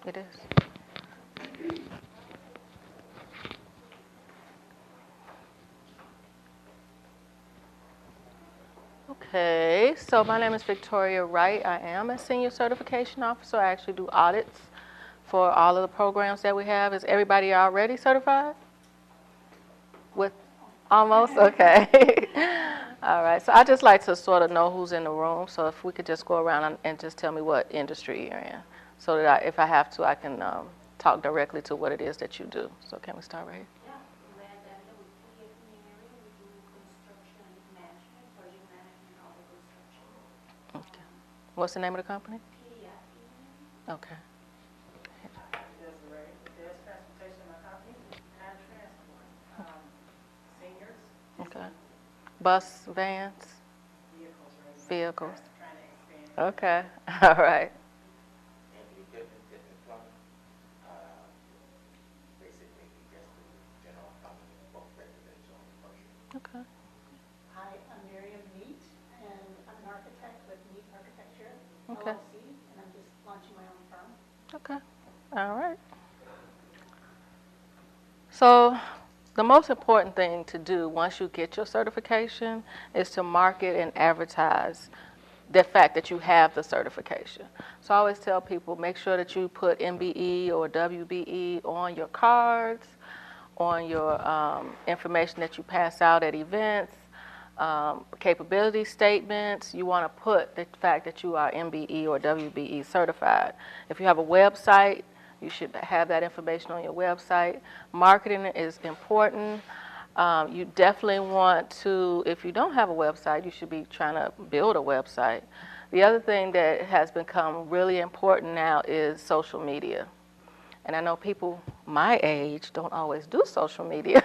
It is. Okay, so my name is Victoria Wright. I am a senior certification officer. I actually do audits for all of the programs that we have. Is everybody already certified? With almost? Okay. All right, so I just like to sort of know who's in the room. So if we could just go around and just tell me what industry you're in, so that if I have to, I can talk directly to what it is that you do. So can we start right here? Yeah, land area with PF in the area. We do construction management, project management, all the construction. Okay. What's the name of the company? PDF. Okay. There's transportation in my company and transport. Seniors. Okay. Bus, vans, Vehicles, right? vehicles. Trying to expand. Okay. All right. And the equipment plumbing, basically just the general plumbing, both residential and commercial. Okay. Hi, I'm Miriam Neat, and I'm an architect with Neat Architecture Okay. LLC, and I'm just launching my own firm. Okay. All right. So the most important thing to do once you get your certification is to market and advertise the fact that you have the certification. So I always tell people, make sure that you put MBE or WBE on your cards, on your information that you pass out at events, capability statements. You want to put the fact that you are MBE or WBE certified. If you have a website, you should have that information on your website. Marketing is important. You definitely want to, if you don't have a website, you should be trying to build a website. The other thing that has become really important now is social media. And I know people my age don't always do social media,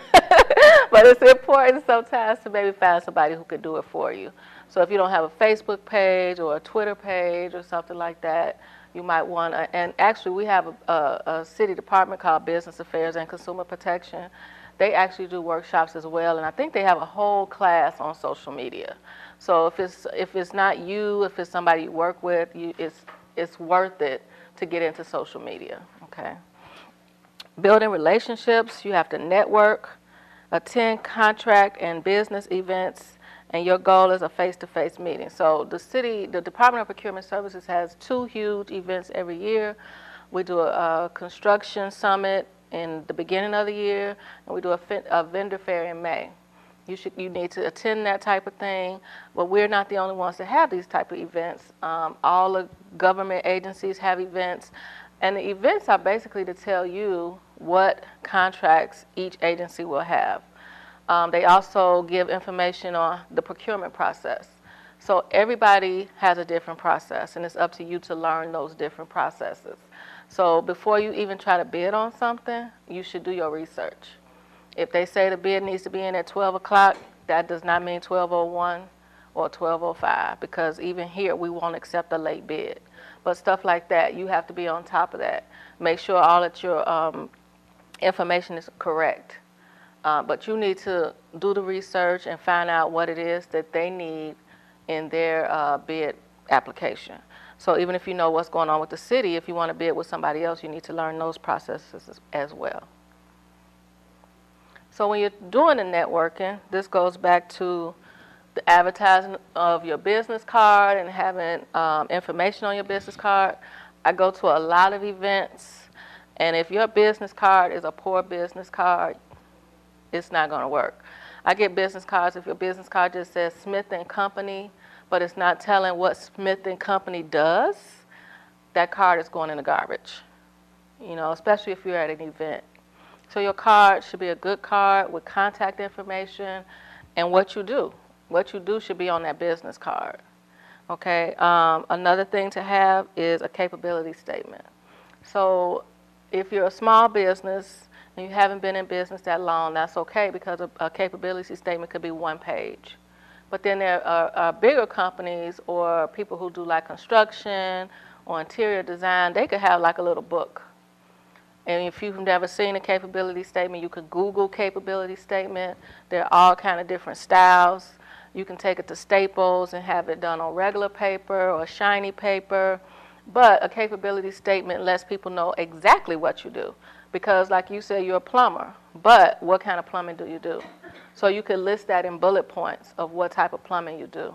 but it's important sometimes to maybe find somebody who could do it for you. So if you don't have a Facebook page or a Twitter page or something like that, you might want to, and actually we have a city department called Business Affairs and Consumer Protection. They actually do workshops as well, and I think they have a whole class on social media. So if it's not you, if it's somebody you work with, it's worth it to get into social media, okay? Building relationships, you have to network, attend contract and business events, and your goal is a face-to-face meeting. So the Department of Procurement Services has 2 huge events every year. We do a construction summit in the beginning of the year, and we do a vendor fair in May. You need to attend that type of thing, but we're not the only ones that have these type of events. All the government agencies have events, and the events are basically to tell you what contracts each agency will have. They also give information on the procurement process. So everybody has a different process, and it's up to you to learn those different processes. So before you even try to bid on something, you should do your research. If they say the bid needs to be in at 12 o'clock, that does not mean 12:01 or 12:05, because even here we won't accept a late bid. But stuff like that, you have to be on top of that. Make sure all of your information is correct. But you need to do the research and find out what it is that they need in their bid application. So even if you know what's going on with the city, if you want to bid with somebody else, you need to learn those processes as well. So when you're doing the networking, this goes back to the advertising of your business card and having information on your business card. I go to a lot of events, and if your business card is a poor business card, it's not going to work. I get business cards, if your business card just says Smith & Company, but it's not telling what Smith & Company does, that card is going in the garbage, especially if you're at an event. So your card should be a good card with contact information and what you do. What you do should be on that business card, okay? Another thing to have is a capability statement. So if you're a small business and you haven't been in business that long, that's okay, because a capability statement could be 1 page. But then there are bigger companies or people who do like construction or interior design, they could have like a little book. And if you've never seen a capability statement, you could Google capability statement. There are all kind of different styles. You can take it to Staples and have it done on regular paper or shiny paper. But a capability statement lets people know exactly what you do. Because like you said, you're a plumber, but what kind of plumbing do you do? So you could list that in bullet points of what type of plumbing you do.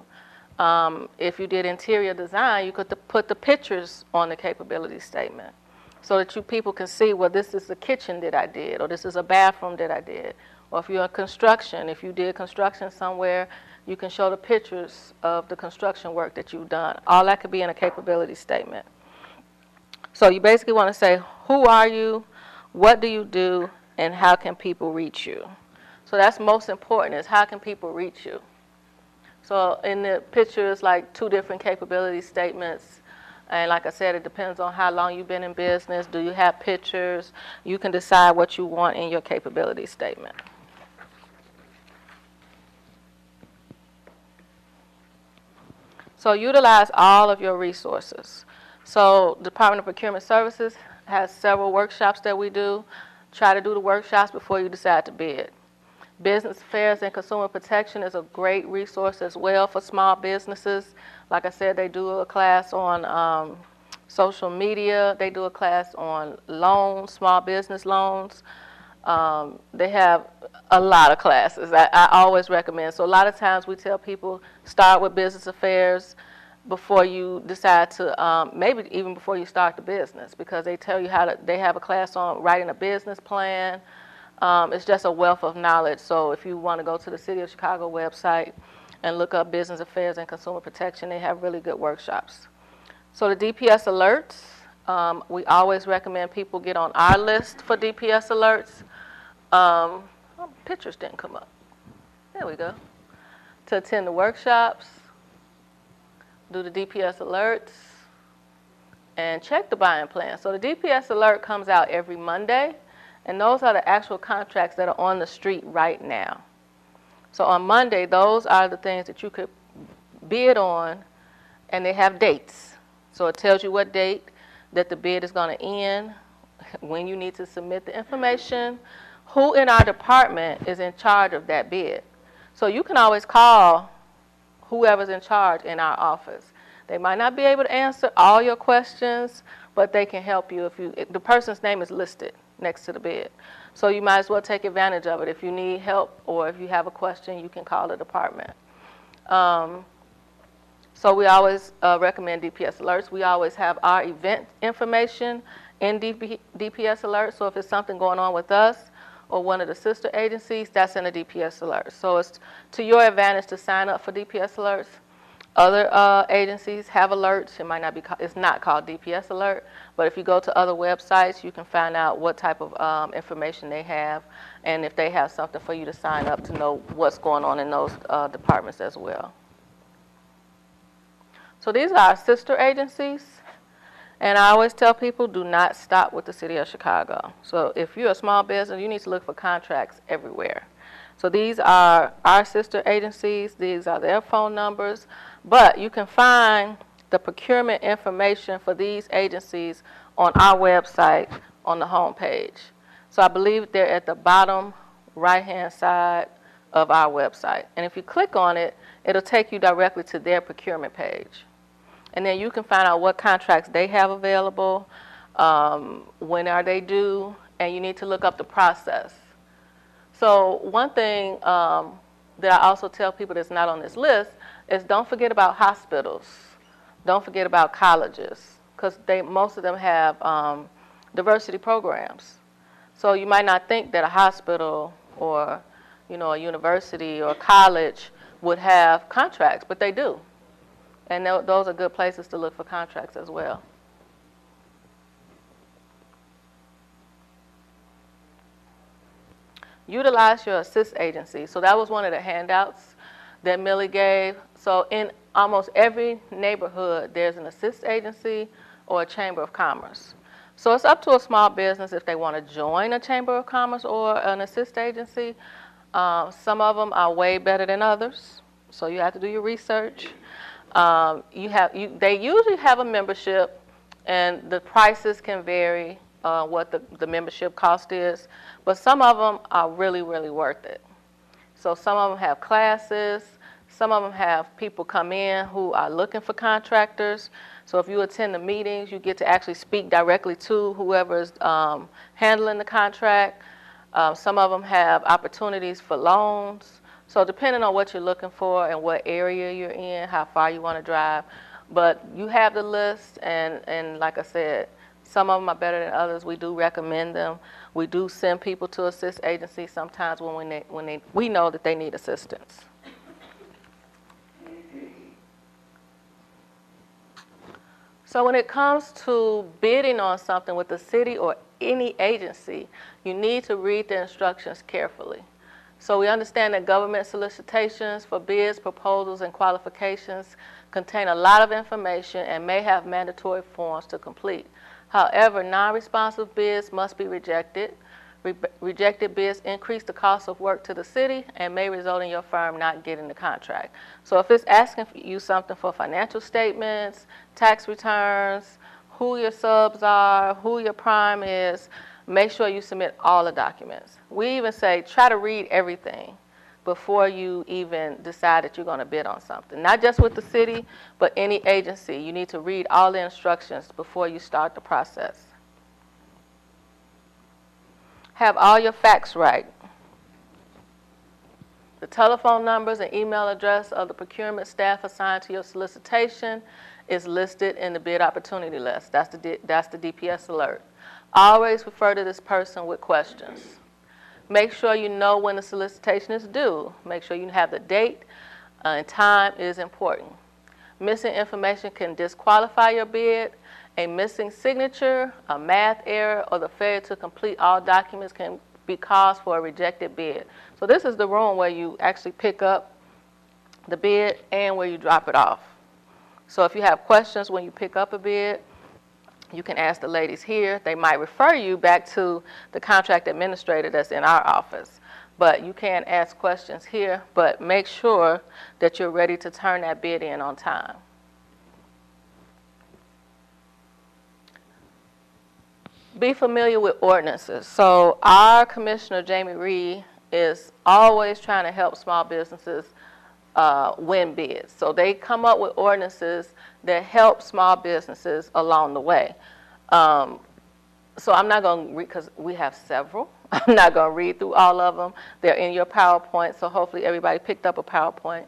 If you did interior design, you could put the pictures on the capability statement so that people can see, well, this is a kitchen that I did, or this is a bathroom that I did. Or if you're in construction, if you did construction somewhere, you can show the pictures of the construction work that you've done. All that could be in a capability statement. So you basically want to say, who are you, what do you do, and how can people reach you? So that's most important, is how can people reach you? So in the picture, it's like 2 different capability statements. And like I said, it depends on how long you've been in business. Do you have pictures? You can decide what you want in your capability statement. So utilize all of your resources. So Department of Procurement Services has several workshops that we do. Try to do the workshops before you decide to bid. Business Affairs and Consumer Protection is a great resource as well for small businesses. Like I said, they do a class on social media. They do a class on loans, small business loans. They have a lot of classes. I always recommend. So a lot of times we tell people start with business affairs before you decide to, maybe even before you start the business, because they tell you they have a class on writing a business plan. It's just a wealth of knowledge. So if you want to go to the City of Chicago website and look up Business Affairs and Consumer Protection, they have really good workshops. So the DPS alerts, we always recommend people get on our list for DPS alerts. Pictures didn't come up. There we go. To attend the workshops, do the DPS alerts, and check the buying plan. So the DPS alert comes out every Monday. And those are the actual contracts that are on the street right now. So on Monday, those are the things that you could bid on, and they have dates. So it tells you what date that the bid is going to end, when you need to submit the information, who in our department is in charge of that bid. So you can always call whoever's in charge in our office. They might not be able to answer all your questions, but they can help you if the person's name is listed next to the bid. So you might as well take advantage of it. If you need help or if you have a question, you can call the department. So we always recommend DPS alerts. We always have our event information in DPS alerts. So if it's something going on with us or one of the sister agencies, that's in a DPS alert. So it's to your advantage to sign up for DPS alerts. Other agencies have alerts. It might not be. It's not called DPS alert, but if you go to other websites, you can find out what type of information they have, and if they have something for you to sign up to know what's going on in those departments as well. So these are our sister agencies, and I always tell people do not stop with the City of Chicago. So if you're a small business, you need to look for contracts everywhere. So these are our sister agencies. These are their phone numbers. But you can find the procurement information for these agencies on our website on the home page. So I believe they're at the bottom right-hand side of our website. And if you click on it, it'll take you directly to their procurement page. And then you can find out what contracts they have available, when are they due, and you need to look up the process. So one thing that I also tell people that's not on this list is don't forget about hospitals. Don't forget about colleges, because most of them have diversity programs. So you might not think that a hospital or a university or college would have contracts, but they do. And those are good places to look for contracts as well. Utilize your assist agency. So that was one of the handouts that Millie gave. So in almost every neighborhood, there's an assist agency or a chamber of commerce. So it's up to a small business if they want to join a chamber of commerce or an assist agency. Some of them are way better than others, so you have to do your research. They usually have a membership, and the prices can vary what the membership cost is, but some of them are really, really worth it. So some of them have classes. Some of them have people come in who are looking for contractors. So if you attend the meetings, you get to actually speak directly to whoever is handling the contract. Some of them have opportunities for loans. So depending on what you're looking for and what area you're in, how far you want to drive. But you have the list, and like I said, some of them are better than others. We do recommend them. We do send people to assist agencies sometimes when we know that they need assistance. So when it comes to bidding on something with the city or any agency, you need to read the instructions carefully. So we understand that government solicitations for bids, proposals, and qualifications contain a lot of information and may have mandatory forms to complete. However, non-responsive bids must be rejected. Rejected bids increase the cost of work to the city and may result in your firm not getting the contract. So if it's asking you something for financial statements, tax returns, who your subs are, who your prime is, make sure you submit all the documents. We even say try to read everything before you even decide that you're going to bid on something. Not just with the city, but any agency. You need to read all the instructions before you start the process. Have all your facts right. The telephone numbers and email address of the procurement staff assigned to your solicitation is listed in the bid opportunity list. That's the DPS alert. Always refer to this person with questions. Make sure you know when the solicitation is due. Make sure you have the date and time is important. Missing information can disqualify your bid. A missing signature, a math error, or the failure to complete all documents can be cause for a rejected bid. So this is the room where you actually pick up the bid and where you drop it off. So if you have questions when you pick up a bid, you can ask the ladies here. They might refer you back to the contract administrator that's in our office. But you can ask questions here, but make sure that you're ready to turn that bid in on time. Be familiar with ordinances. So our commissioner, Jamie Reed, is always trying to help small businesses win bids. So they come up with ordinances that help small businesses along the way. So I'm not going to read, because we have several. I'm not going to read through all of them. They're in your PowerPoint, so hopefully everybody picked up a PowerPoint.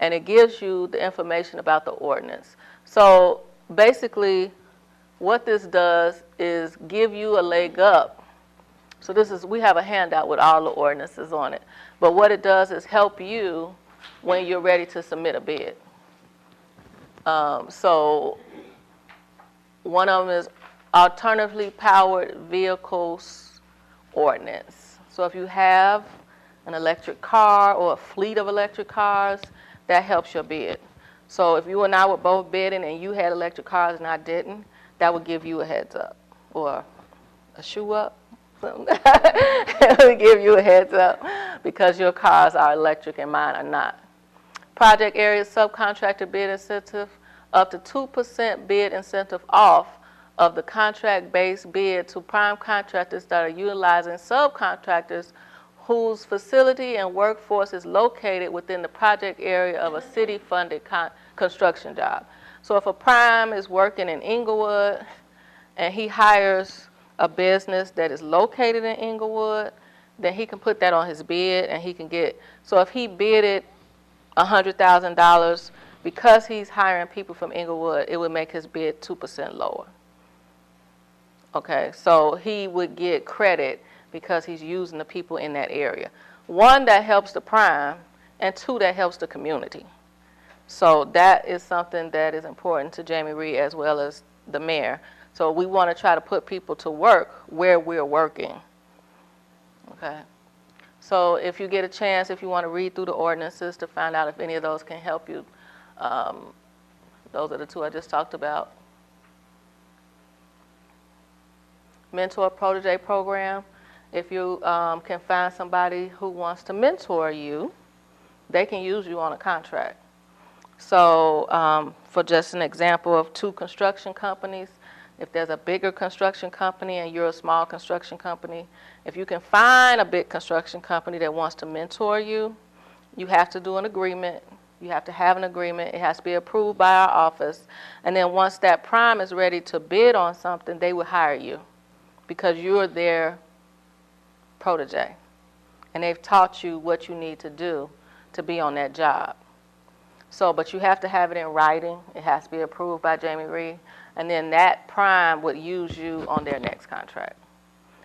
And it gives you the information about the ordinance. So basically, what this does is give you a leg up. So we have a handout with all the ordinances on it. But what it does is help you when you're ready to submit a bid. So one of them is alternatively powered vehicles ordinance. So if you have an electric car or a fleet of electric cars, that helps your bid. So if you and I were both bidding and you had electric cars and I didn't, that would give you a heads up or a shoe up. It would give you a heads up because your cars are electric and mine are not. Project area subcontractor bid incentive, up to 2% bid incentive off of the contract-based bid to prime contractors that are utilizing subcontractors whose facility and workforce is located within the project area of a city-funded construction job. So if a prime is working in Inglewood and he hires a business that is located in Inglewood, then he can put that on his bid and he can get, so if he bidded $100,000, because he's hiring people from Inglewood, it would make his bid 2% lower. Okay, so he would get credit because he's using the people in that area. One, that helps the prime, and two, that helps the community. So that is something that is important to Jamie Reed as well as the mayor. So we want to try to put people to work where we're working. Okay. So if you get a chance, if you want to read through the ordinances to find out if any of those can help you, those are the two I just talked about. Mentor Protege program. If you can find somebody who wants to mentor you, they can use you on a contract. So for just an example of two construction companies, if there's a bigger construction company and you're a small construction company, if you can find a big construction company that wants to mentor you, you have to do an agreement You have to have an agreement. It has to be approved by our office. And then once that prime is ready to bid on something, they will hire you because you're their protege. And they've taught you what you need to do to be on that job. So, but you have to have it in writing. It has to be approved by Jamie Reed. And then that prime would use you on their next contract.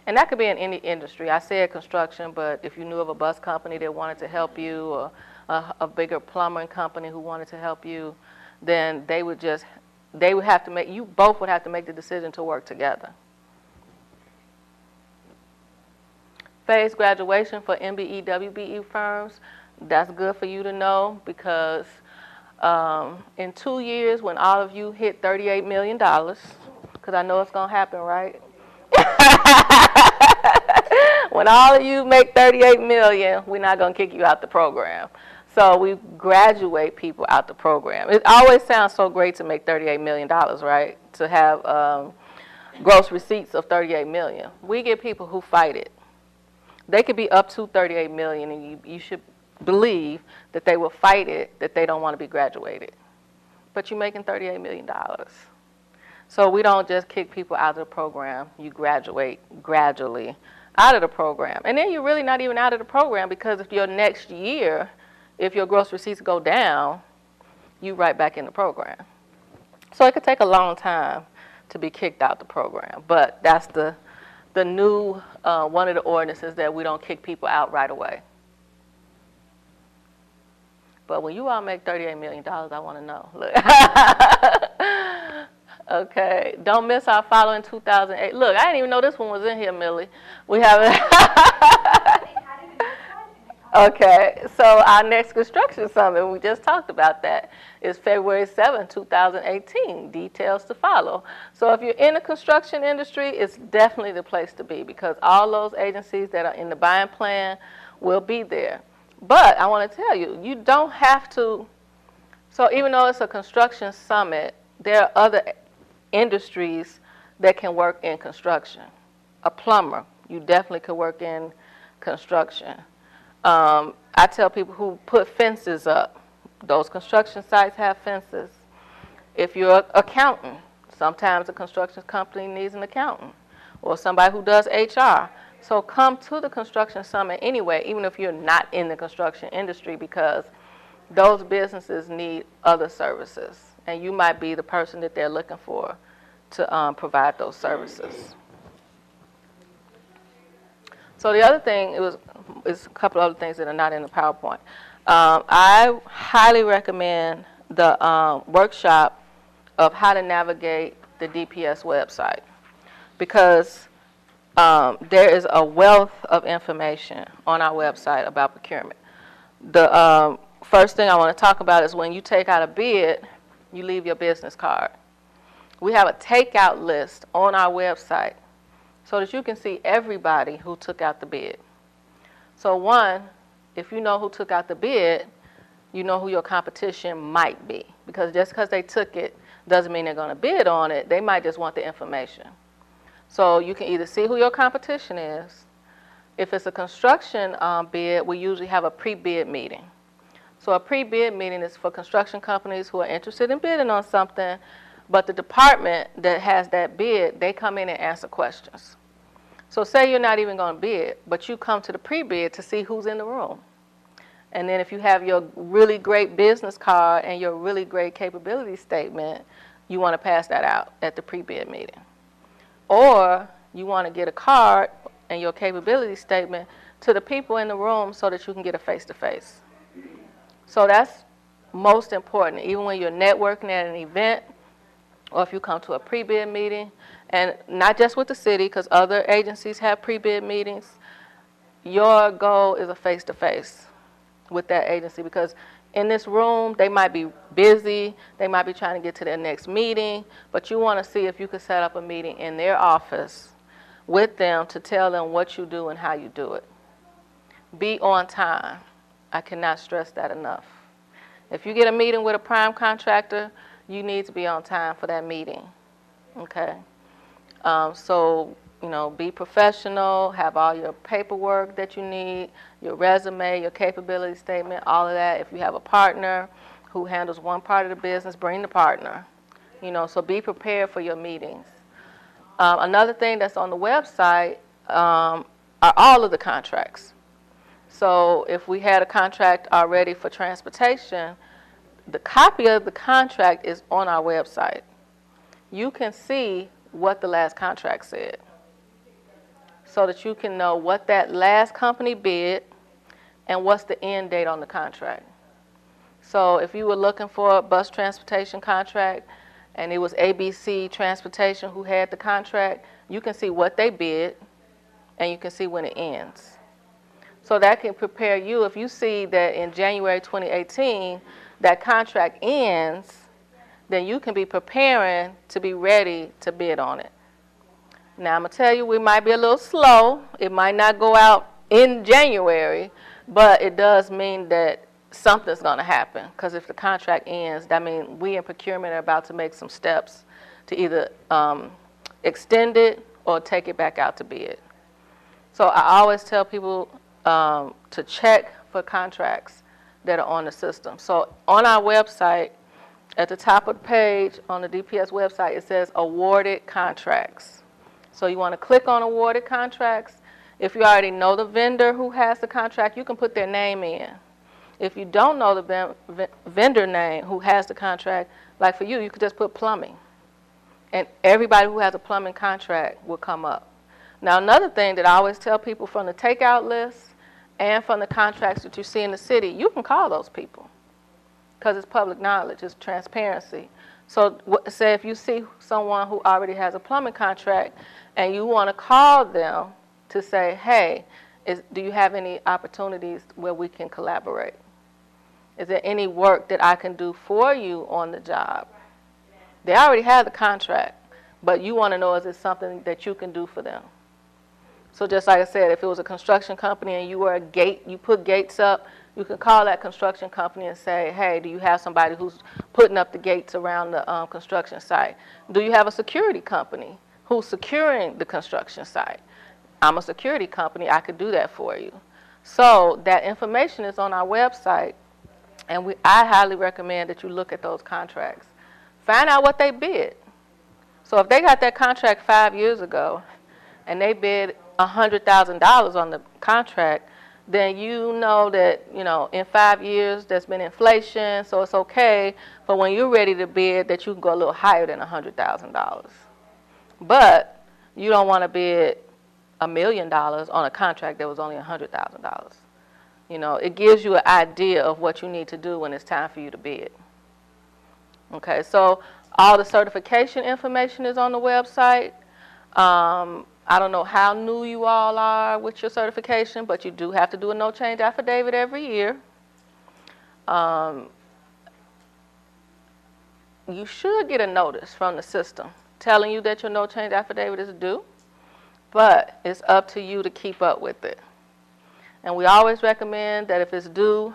And that could be in any industry. I said construction, but if you knew of a bus company that wanted to help you, or a bigger plumbing company who wanted to help you, then they would have to make, you both would have to make the decision to work together. Phased graduation for MBE, WBE firms, that's good for you to know because in 2 years when all of you hit $38 million, because I know it's going to happen, right? When all of you make $38 million, we're not going to kick you out the program. So we graduate people out the program. It always sounds so great to make $38 million, right? To have gross receipts of $38 million. We get people who fight it. They could be up to $38 million, and you should believe that they will fight it, that they don't want to be graduated. But you're making $38 million. So we don't just kick people out of the program. You graduate gradually out of the program. And then you're really not even out of the program because if your next year, if your gross receipts go down, you right back in the program. So it could take a long time to be kicked out the program. But that's the new, one of the ordinances that we don't kick people out right away. But when you all make $38 million, I want to know. Look. Okay, don't miss our follow in 2008. Look, I didn't even know this one was in here, Millie. We have Okay, so our next construction summit, we just talked about that, is February 7, 2018. Details to follow. So if you're in the construction industry, it's definitely the place to be because all those agencies that are in the buying plan will be there. But I want to tell you, you don't have to. So even though it's a construction summit, there are other industries that can work in construction. A plumber, you definitely could work in construction. I tell people who put fences up. Those construction sites have fences. If you're an accountant, sometimes a construction company needs an accountant or somebody who does HR. So come to the construction summit anyway, even if you're not in the construction industry, because those businesses need other services, and you might be the person that they're looking for to provide those services. So the other thing is a couple other things that are not in the PowerPoint. I highly recommend the workshop of how to navigate the DPS website because there is a wealth of information on our website about procurement. The first thing I want to talk about is when you take out a bid, you leave your business card. We have a takeout list on our website so that you can see everybody who took out the bid. So one, if you know who took out the bid, you know who your competition might be. Because just because they took it doesn't mean they're going to bid on it. They might just want the information. So you can either see who your competition is. If it's a construction bid, we usually have a pre-bid meeting. So a pre-bid meeting is for construction companies who are interested in bidding on something, but the department that has that bid, they come in and answer questions. So say you're not even going to bid, but you come to the pre-bid to see who's in the room. And then if you have your really great business card and your really great capability statement, you want to pass that out at the pre-bid meeting. Or you want to get a card and your capability statement to the people in the room so that you can get a face-to-face. So that's most important, even when you're networking at an event or if you come to a pre-bid meeting, and not just with the city, because other agencies have pre-bid meetings. Your goal is a face-to-face with that agency, because in this room, they might be busy, they might be trying to get to their next meeting, but you want to see if you could set up a meeting in their office with them to tell them what you do and how you do it. Be on time. I cannot stress that enough. If you get a meeting with a prime contractor, you need to be on time for that meeting, okay? So, you know, be professional, have all your paperwork that you need, your resume, your capability statement, all of that. If you have a partner, who handles one part of the business, bring the partner. So be prepared for your meetings. Another thing that's on the website are all of the contracts. So if we had a contract already for transportation, the copy of the contract is on our website. You can see what the last contract said so that you can know what that last company bid and what's the end date on the contract. So if you were looking for a bus transportation contract and it was ABC Transportation who had the contract, you can see what they bid and you can see when it ends. So that can prepare you if you see that in January 2018 that contract ends, then you can be preparing to be ready to bid on it. Now, I'm going to tell you, we might be a little slow. It might not go out in January, but it does mean that something's going to happen. Because if the contract ends, that means we in procurement are about to make some steps to either extend it or take it back out to bid. So I always tell people to check for contracts that are on the system. So on our website, at the top of the page on the DPS website, it says awarded contracts. So you want to click on awarded contracts. If you already know the vendor who has the contract, you can put their name in. If you don't know the vendor name who has the contract, like for you, you could just put plumbing. And everybody who has a plumbing contract will come up. Now, another thing that I always tell people from the takeout list and from the contracts that you see in the city, you can call those people because it's public knowledge, it's transparency. So say if you see someone who already has a plumbing contract and you want to call them to say, hey, do you have any opportunities where we can collaborate? Is there any work that I can do for you on the job? They already have the contract, but you want to know, is it something that you can do for them? So just like I said, if it was a construction company and you were you put gates up, you can call that construction company and say, hey, do you have somebody who's putting up the gates around the construction site? Do you have a security company who's securing the construction site? I'm a security company, I could do that for you. So that information is on our website, and I highly recommend that you look at those contracts. Find out what they bid. So if they got that contract 5 years ago and they bid $100,000 on the contract, then you know that, in 5 years there's been inflation, so it's okay for when you're ready to bid that you can go a little higher than $100,000. But you don't want to bid $1 million on a contract that was only $100,000. It gives you an idea of what you need to do when it's time for you to bid. Okay, so all the certification information is on the website. I don't know how new you all are with your certification, but you do have to do a no change affidavit every year. You should get a notice from the system telling you that your no change affidavit is due, but it's up to you to keep up with it. And we always recommend that if it's due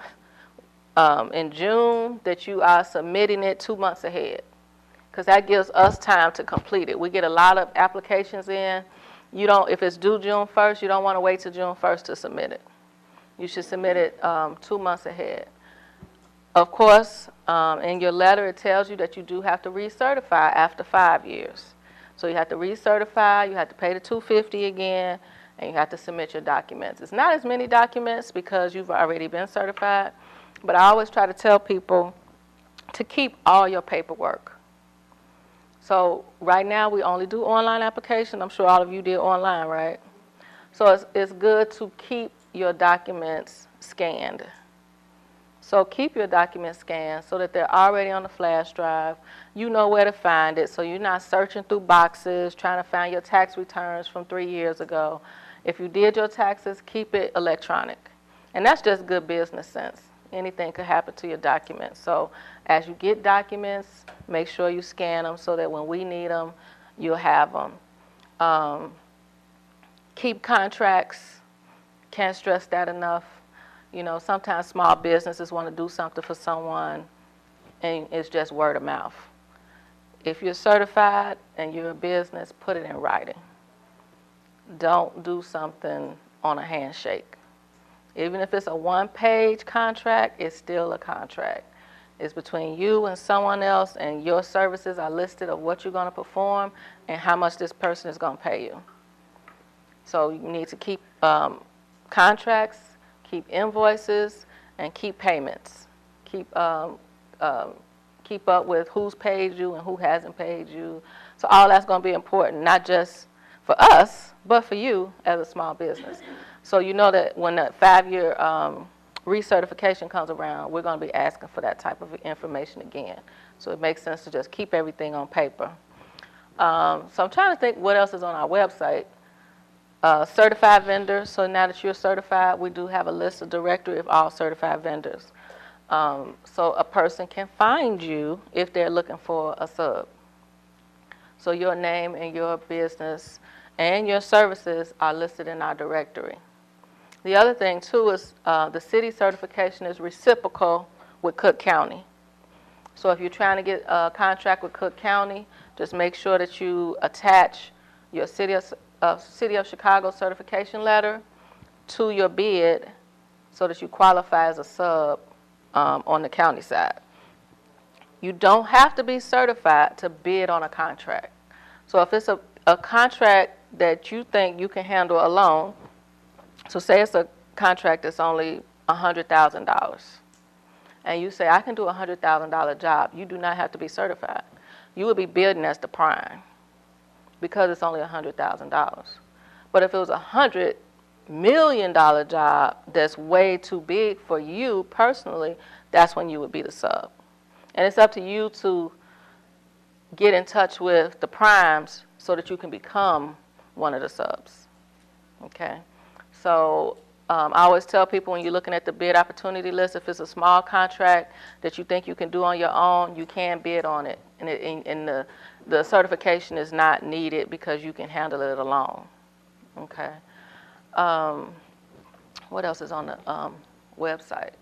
in June, that you are submitting it 2 months ahead, because that gives us time to complete it. We get a lot of applications in. If it's due June 1st, you don't want to wait till June 1st to submit it. You should submit it 2 months ahead. Of course, in your letter, it tells you that you do have to recertify after 5 years. So you have to recertify, you have to pay the $250 again, and you have to submit your documents. It's not as many documents because you've already been certified, but I always try to tell people to keep all your paperwork. So right now we only do online applications. I'm sure all of you did online, right? So it's good to keep your documents scanned. So keep your documents scanned so that they're already on the flash drive. You know where to find it, so you're not searching through boxes trying to find your tax returns from 3 years ago. If you did your taxes, keep it electronic. And that's just good business sense. Anything could happen to your documents. So as you get documents, make sure you scan them so that when we need them, you'll have them. Keep contracts. Can't stress that enough. Sometimes small businesses want to do something for someone, and it's just word of mouth. If you're certified and you're a business, put it in writing. Don't do something on a handshake. Even if it's a one-page contract, it's still a contract. It's between you and someone else, and your services are listed of what you're going to perform and how much this person is going to pay you. So you need to keep contracts, keep invoices, and keep payments. Keep up with who's paid you and who hasn't paid you. So all that's going to be important, not just for us, but for you as a small business. So you know that when that 5-year recertification comes around, we're going to be asking for that type of information again. So it makes sense to just keep everything on paper. So I'm trying to think what else is on our website. Certified vendors. So now that you're certified, we do have a list, a directory of all certified vendors. So a person can find you if they're looking for a sub. So your name and your business and your services are listed in our directory. The other thing too is the city certification is reciprocal with Cook County. So if you're trying to get a contract with Cook County, just make sure that you attach your City of Chicago certification letter to your bid so that you qualify as a sub on the county side. You don't have to be certified to bid on a contract. So if it's a contract that you think you can handle alone, so say it's a contract that's only $100,000, and you say, I can do a $100,000 job, you do not have to be certified. You would be bidding as the prime because it's only $100,000. But if it was a $100 million job that's way too big for you personally, that's when you would be the sub. And it's up to you to get in touch with the primes so that you can become one of the subs. Okay? So I always tell people when you're looking at the bid opportunity list, if it's a small contract that you think you can do on your own, you can bid on it. And the certification is not needed because you can handle it alone. Okay? What else is on the website?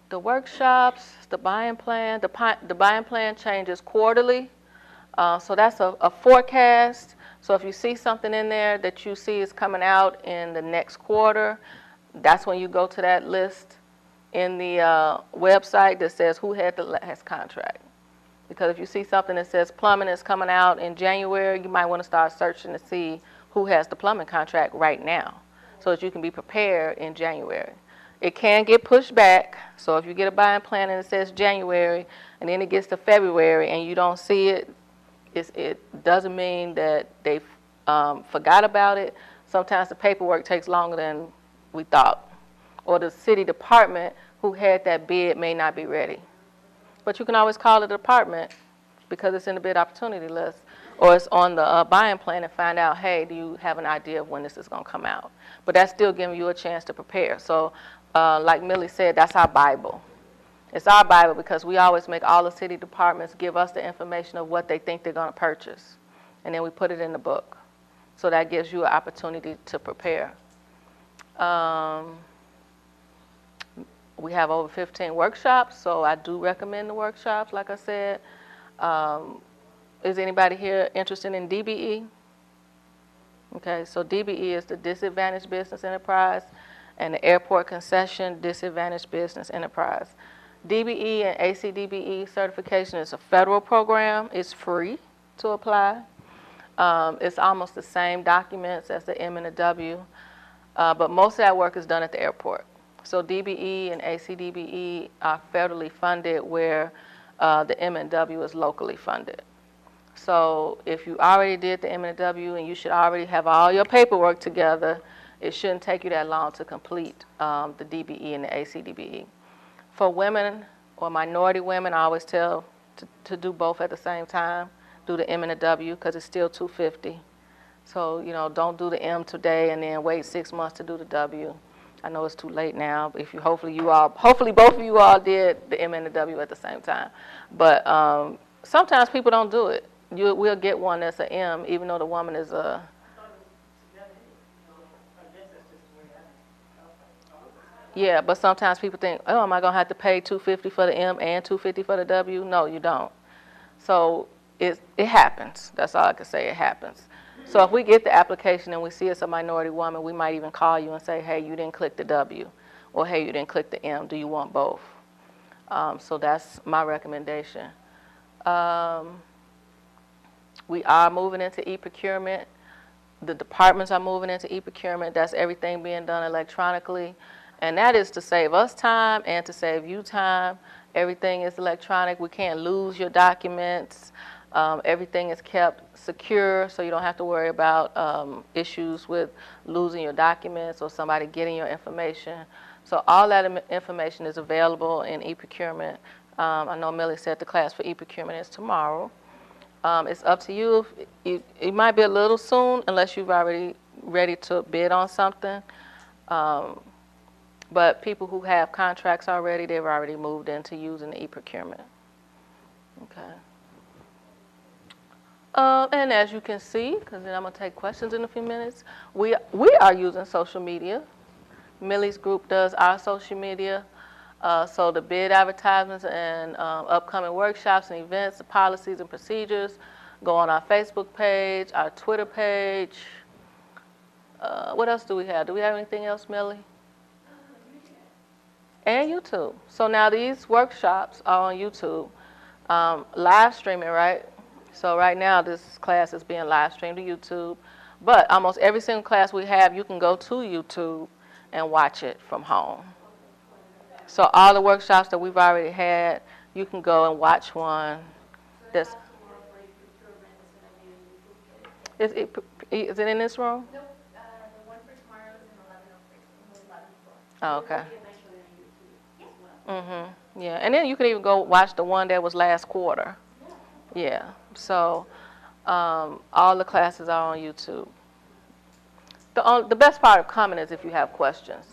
The workshops, the buying plan. The buying plan changes quarterly. So that's a forecast. So if you see something in there that you see is coming out in the next quarter, that's when you go to that list in the website that says who had the last contract. Because if you see something that says plumbing is coming out in January, you might want to start searching to see who has the plumbing contract right now so that you can be prepared in January. It can get pushed back, so if you get a buying plan and it says January and then it gets to February and you don't see it, it doesn't mean that they forgot about it. Sometimes the paperwork takes longer than we thought. Or the city department who had that bid may not be ready. But you can always call the department because it's in the bid opportunity list or it's on the buying plan and find out, hey, do you have an idea of when this is going to come out? But that's still giving you a chance to prepare. So like Millie said, that's our Bible. It's our Bible because we always make all the city departments give us the information of what they think they're going to purchase. And then we put it in the book. So that gives you an opportunity to prepare. We have over 15 workshops, so I do recommend the workshops, like I said. Is anybody here interested in DBE? Okay, so DBE is the Disadvantaged Business Enterprise and the Airport Concession Disadvantaged Business Enterprise. DBE and ACDBE certification is a federal program. It's free to apply. It's almost the same documents as the M and the W, but most of that work is done at the airport. So DBE and ACDBE are federally funded where the M and W is locally funded. So if you already did the M and the W and you should already have all your paperwork together, it shouldn't take you that long to complete the DBE and the ACDBE. For women or minority women, I always tell to do both at the same time. Do the M and the W because it's still $250. So, you know, don't do the M today and then wait 6 months to do the W. I know it's too late now, but if you hopefully both of you all did the M and the W at the same time. But sometimes people don't do it. We'll get one that's an M, even though the woman is a. Yeah, but sometimes people think, oh, am I going to have to pay $250 for the M and $250 for the W? No, you don't. So it happens. That's all I can say. It happens. So if we get the application and we see it's a minority woman, we might even call you and say, hey, you didn't click the W, or hey, you didn't click the M. Do you want both? So that's my recommendation. Um, we are moving into e-procurement. The departments are moving into e-procurement. That's everything being done electronically. And that is to save us time and to save you time. Everything is electronic. We can't lose your documents. Everything is kept secure, so you don't have to worry about issues with losing your documents or somebody getting your information. So all that information is available in e-procurement. I know Millie said the class for e-procurement is tomorrow. It's up to you. It might be a little soon unless you've already ready to bid on something. But people who have contracts already, they've already moved into using e-procurement. Okay. And as you can see, because then I'm going to take questions in a few minutes, we are using social media. Millie's group does our social media. So the bid advertisements and upcoming workshops and events, the policies and procedures go on our Facebook page, our Twitter page. What else do we have? Do we have anything else, Millie? And YouTube. So now these workshops are on YouTube. Live streaming, right? So right now this class is being live streamed to YouTube. But almost every single class we have, you can go to YouTube and watch it from home. So all the workshops that we've already had, you can go and watch one. That's, is it in this room? Nope, the one for tomorrow is in 1103, in the 11th floor. Oh, okay. Eventually on YouTube as well. Mm-hmm. Yeah, and then you can even go watch the one that was last quarter. Yeah. So all the classes are on YouTube. The best part of coming is if you have questions.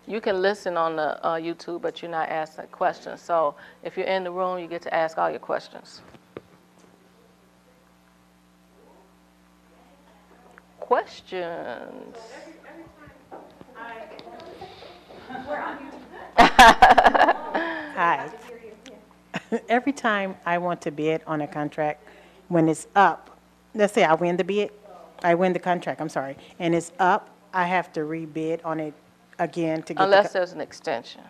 You can listen on the YouTube, but you're not asking questions. So if you're in the room, you get to ask all your questions. Questions? Hi. Every time I want to bid on a contract, when it's up, let's say I win the contract, I'm sorry, and it's up, I have to rebid on it again to get Unless there's an extension.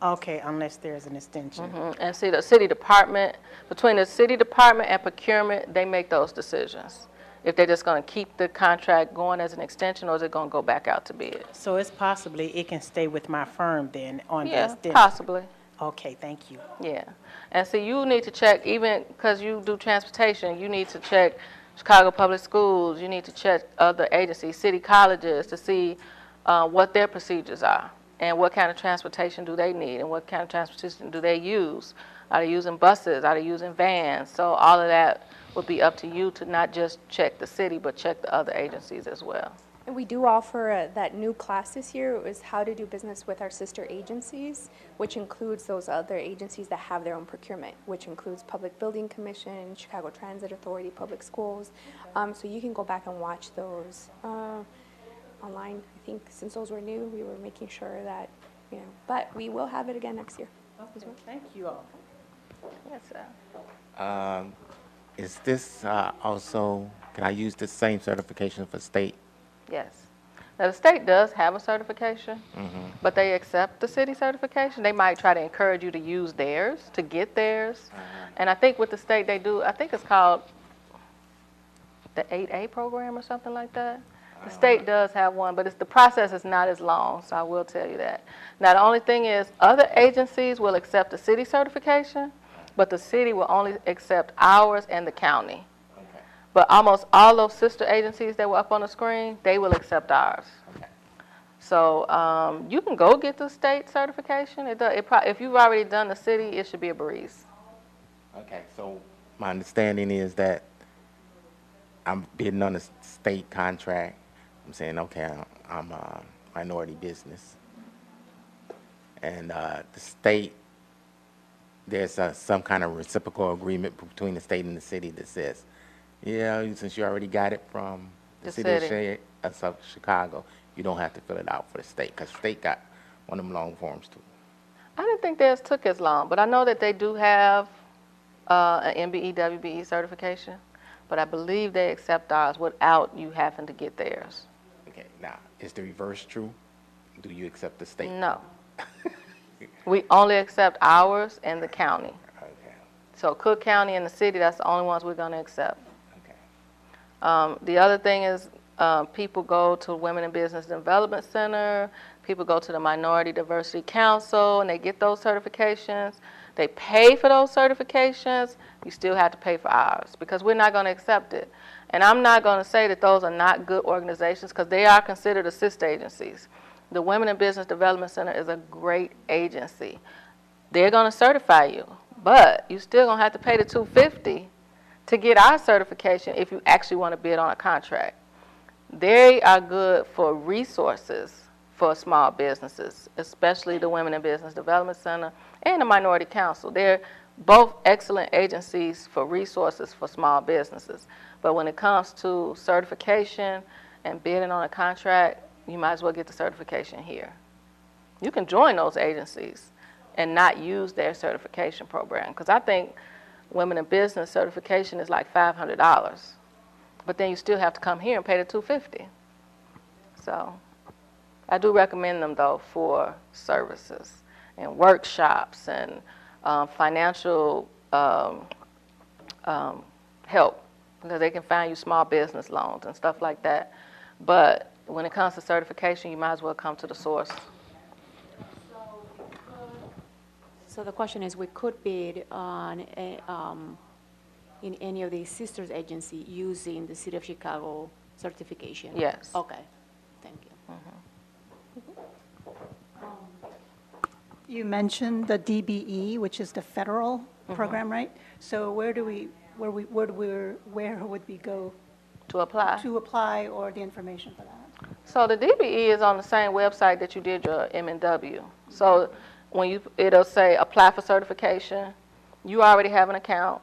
Okay, unless there's an extension. And see, the city department, between the city department and procurement, they make those decisions. If they're just going to keep the contract going as an extension, or is it going to go back out to bid? So it's possibly it can stay with my firm then on the Yeah, extension? possibly. Okay, thank you. Yeah. And see, you need to check, even because you do transportation, you need to check Chicago Public Schools, you need to check other agencies, city colleges, to see what their procedures are and what kind of transportation do they need and what kind of transportation do they use. Are they using buses? Are they using vans? So all of that would be up to you to not just check the city, but check the other agencies as well. And we do offer that new class this year is how to do business with our sister agencies, which includes those other agencies that have their own procurement, which includes Public Building Commission, Chicago Transit Authority, Public Schools. So you can go back and watch those online. I think since those were new, we were making sure that, but we will have it again next year. Okay, thank you all. Yes, sir. Is this also, can I use the same certification for state? Yes. Now, the state does have a certification, but they accept the city certification. They might try to encourage you to use theirs, to get theirs. And I think with the state they do, I think it's called the 8A program or something like that. The state does have one, but the process is not as long, so I will tell you that. Now, the only thing is other agencies will accept the city certification, but the city will only accept ours and the county. But almost all those sister agencies that were up on the screen, they will accept ours. Okay. So you can go get the state certification. If you've already done the city, it should be a breeze. Okay, so my understanding is that I'm bidding on a state contract. I'm saying, okay, I'm a minority business. And the state, there's some kind of reciprocal agreement between the state and the city that says, yeah, since you already got it from the city of Chicago, you don't have to fill it out for the state, because the state got one of them long forms too. I didn't think theirs took as long, but I know that they do have an MBE, WBE certification, but I believe they accept ours without you having to get theirs. Okay, now, is the reverse true? Do you accept the state? No. We only accept ours in the county. Okay, So Cook County and the city, that's the only ones we're going to accept. okay. The other thing is people go to Women in Business Development Center, people go to the Minority Diversity Council, and they get those certifications. They pay for those certifications. You still have to pay for ours because we're not going to accept it. And I'm not going to say that those are not good organizations because they are considered assist agencies. The Women in Business Development Center is a great agency. They're going to certify you, but you still going to have to pay the $250 to get our certification if you actually want to bid on a contract. They are good for resources for small businesses, especially the Women in Business Development Center and the Minority Council. They're both excellent agencies for resources for small businesses. But when it comes to certification and bidding on a contract, you might as well get the certification here. You can join those agencies and not use their certification program because I think Women in Business certification is like $500. But then you still have to come here and pay the $250. So I do recommend them though for services and workshops and financial help because they can find you small business loans and stuff like that. But when it comes to certification, you might as well come to the source. So the question is, we could bid on in any of the sisters agency using the City of Chicago certification? Yes. Okay, thank you. You mentioned the DBE, which is the federal program, right? So where would we go To apply. to apply or the information for that? So the DBE is on the same website that you did your M&W. So when it'll say apply for certification, you already have an account.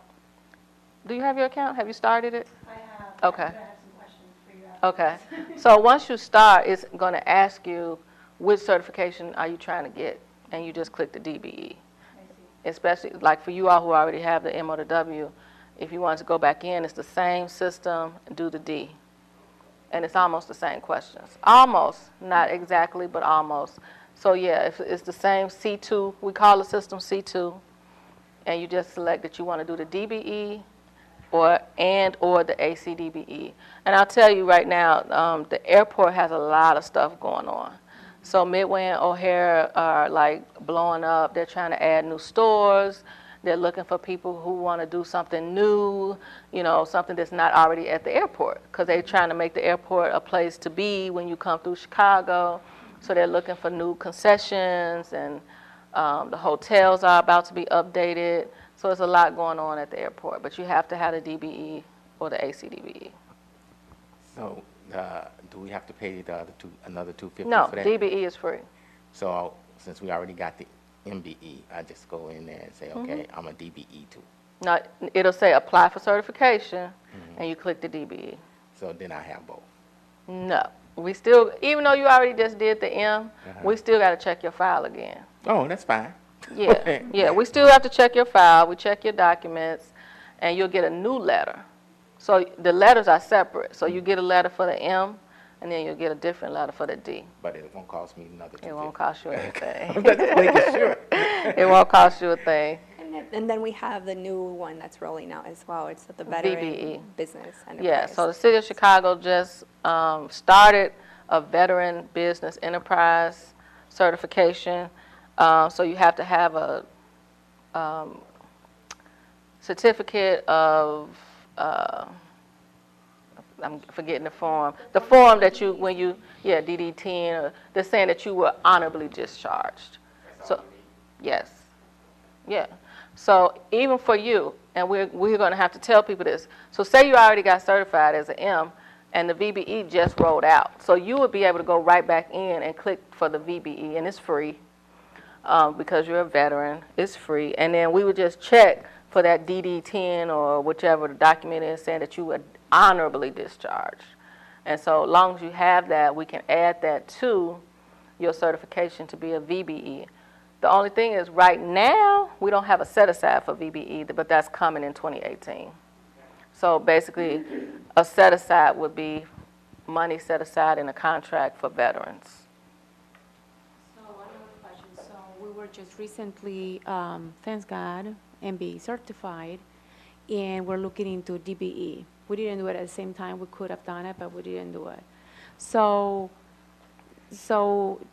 Do you have your account? Have you started it? I have. Okay. I have some questions for you after. Okay. So once you start, it's going to ask you which certification are you trying to get, and you just click the DBE. Especially like for you all who already have the MOW, if you want to go back in, it's the same system, do the D. And it's almost the same questions. Almost, not exactly, but almost. So yeah, if it's the same C2, we call the system C2, and you just select that you want to do the DBE or the ACDBE. And I'll tell you right now, the airport has a lot of stuff going on. So Midway and O'Hare are like blowing up. They're trying to add new stores. They're looking for people who want to do something new, you know, something that's not already at the airport, because they're trying to make the airport a place to be when you come through Chicago. So they're looking for new concessions, and the hotels are about to be updated. So there's a lot going on at the airport, but you have to have the DBE or the ACDBE. So do we have to pay the other another $250 No, for that? DBE is free. So since we already got the MBE, I just go in there and say, okay, I'm a DBE too. No, it'll say apply for certification, and you click the DBE. So then I have both. No, we still, even though you already just did the M, we still got to check your file again. Oh, that's fine. Yeah, yeah, we still have to check your file. We check your documents, and you'll get a new letter. So the letters are separate. So you get a letter for the M, and then you'll get a different letter for the D. But it won't cost me another $250. It won't cost you anything. I'm just making sure. It won't cost you a thing. And then we have the new one that's rolling out as well. It's the Veteran VBE. Business Enterprise. Yeah, so the City of Chicago just started a Veteran Business Enterprise certification. So you have to have a certificate of, I'm forgetting the form. The form that you, when you, yeah, DD-10, or they're saying that you were honorably discharged. So, yes, yeah. So even for you, and we're going to have to tell people this. So say you already got certified as an M, and the VBE just rolled out. So you would be able to go right back in and click for the VBE, and it's free because you're a veteran. It's free. And then we would just check for that DD-10 or whichever the document is saying that you were honorably discharged. And so as long as you have that, we can add that to your certification to be a VBE. The only thing is right now, we don't have a set aside for VBE, but that's coming in 2018. So basically, a set aside would be money set aside in a contract for veterans. So another question. So we were just recently, thanks God, MBE certified, and we're looking into DBE. We didn't do it at the same time. We could have done it, but we didn't do it. So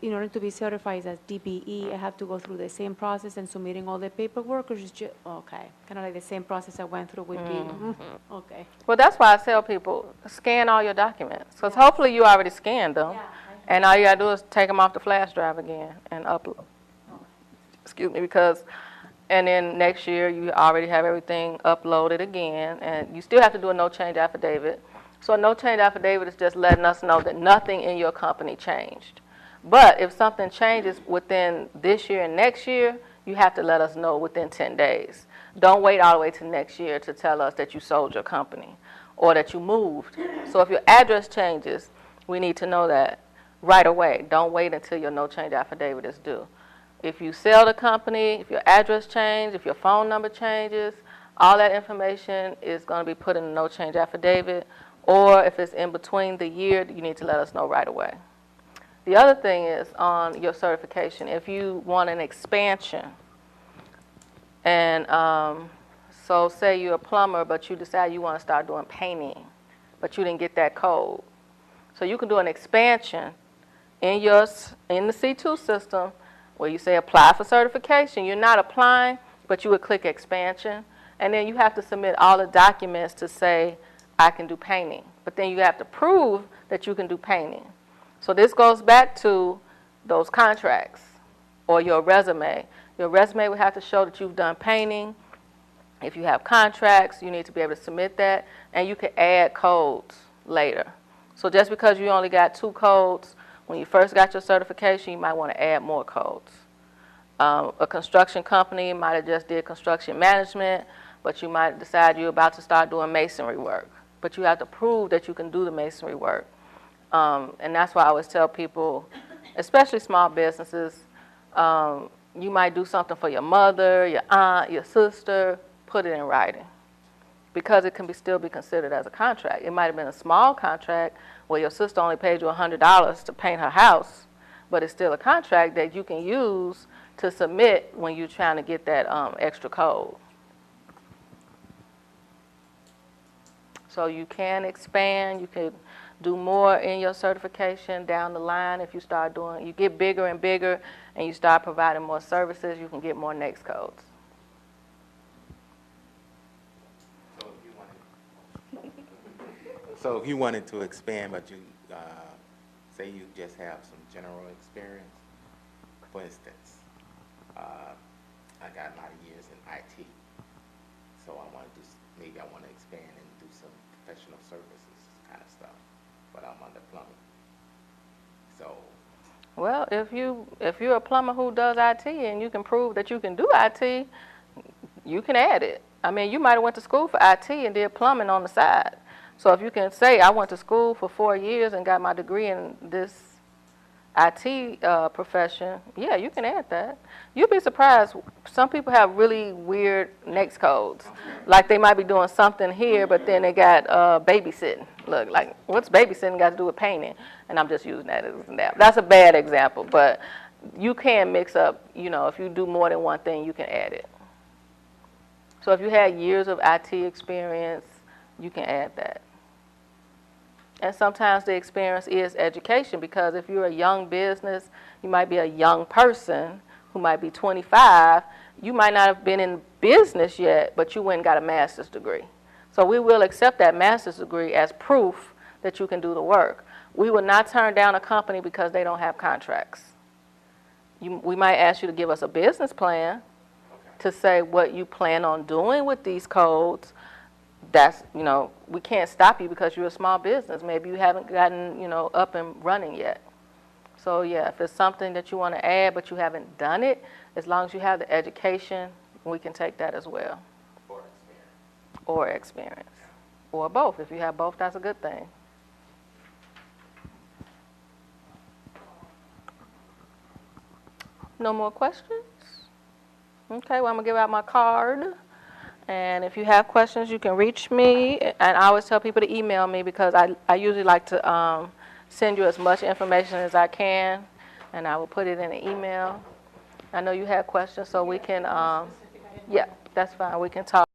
in order to be certified as DBE, I have to go through the same process and submitting all the paperwork, or just, okay, kind of like the same process I went through with B. Okay. Well, that's why I tell people, scan all your documents, because hopefully you already scanned them, and all you gotta do is take them off the flash drive again and upload. Excuse me, and then next year you already have everything uploaded again, and you still have to do a no change affidavit. So a no change affidavit is just letting us know that nothing in your company changed. But if something changes within this year and next year, you have to let us know within 10 days. Don't wait all the way to next year to tell us that you sold your company or that you moved. So if your address changes, we need to know that right away. Don't wait until your no change affidavit is due. If you sell the company, if your address changes, if your phone number changes, all that information is going to be put in a no change affidavit. Or if it's in between the year, you need to let us know right away. The other thing is on your certification, if you want an expansion, and so say you're a plumber, but you decide you want to start doing painting, but you didn't get that code. So you can do an expansion in the C2 system where you say apply for certification. You're not applying, but you would click expansion, and then you have to submit all the documents to say, I can do painting. But then you have to prove that you can do painting. So this goes back to those contracts or your resume. Your resume would have to show that you've done painting. If you have contracts, you need to be able to submit that, and you can add codes later. So just because you only got 2 codes, when you first got your certification, you might want to add more codes. A construction company might have just did construction management, but you might decide you're about to start doing masonry work. But you have to prove that you can do the masonry work. And that's why I always tell people, especially small businesses, you might do something for your mother, your aunt, your sister, put it in writing. Because it can still be considered as a contract. It might have been a small contract where your sister only paid you $100 to paint her house, but it's still a contract that you can use to submit when you're trying to get that extra code. So you can expand, you can do more in your certification down the line. If you start doing, you get bigger and bigger and you start providing more services, you can get more next codes. So if you wanted to expand, but you say you just have some general experience, for instance, I got a lot of years in IT, so maybe I want to expand and do some professional services kind of stuff, but I'm under plumbing. So. Well, if you're a plumber who does IT and you can prove that you can do IT, you can add it. I mean, you might have went to school for IT and did plumbing on the side. So if you can say, I went to school for 4 years and got my degree in this IT profession, yeah, you can add that. You'll be surprised. Some people have really weird NAICS codes. Like they might be doing something here, but then they got babysitting. Look, like what's babysitting got to do with painting? And I'm just using that as an example. That's a bad example, but you can mix up, if you do more than one thing, you can add it. So if you had years of IT experience, you can add that. And sometimes the experience is education, because if you're a young business, you might be a young person who might be 25. You might not have been in business yet, but you went and got a master's degree. So we will accept that master's degree as proof that you can do the work. We will not turn down a company because they don't have contracts. We might ask you to give us a business plan to say what you plan on doing with these codes. That's, we can't stop you because you're a small business. Maybe you haven't gotten, up and running yet. So yeah, if it's something that you want to add but you haven't done it, as long as you have the education, we can take that as well. Or experience. Or both. If you have both, that's a good thing. No more questions? Okay, well, I'm going to give out my card. And if you have questions, you can reach me. And I always tell people to email me because I usually like to send you as much information as I can. And I will put it in an email. I know you had questions, so we can, yeah, that's fine, we can talk.